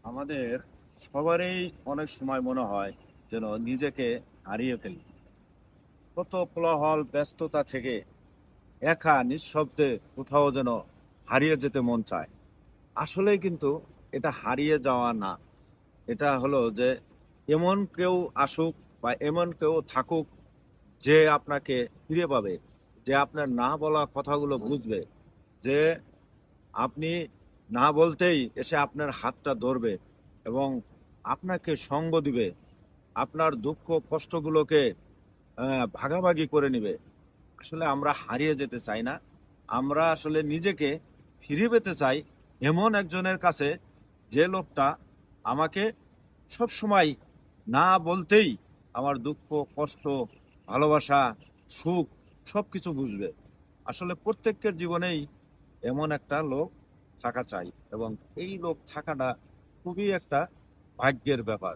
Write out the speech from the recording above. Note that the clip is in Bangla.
আমাদের সবারই অনেক সময় মনে হয় যেন নিজেকে হারিয়ে ফেলি। কত কোলাহল ব্যস্ততা থেকে একা নিঃশব্দে কোথাও যেন হারিয়ে যেতে মন চায়। আসলেই কিন্তু এটা হারিয়ে যাওয়া না। এটা হলো যে এমন কেউ আসুক বা এমন কেউ থাকুক যে আপনাকে ফিরে পাবে, যে আপনার না বলা কথাগুলো বুঝবে, যে আপনি না বলতেই এসে আপনার হাতটা ধরবে এবং আপনাকে সঙ্গ দিবে, আপনার দুঃখ কষ্টগুলোকে ভাগাভাগি করে নিবে। আসলে আমরা হারিয়ে যেতে চাই না। আমরা আসলে নিজেকে ফিরে পেতে চাই এমন একজনের কাছে, যে লোকটা আমাকে সবসময় না বলতেই আমার দুঃখ, কষ্ট, ভালোবাসা, সুখ সবকিছু বুঝবে। আসলে প্রত্যেকের জীবনেই এমন একটা লোক থাকা চাই এবং এই লোক থাকাটা খুবই একটা ভাগ্যের ব্যাপার।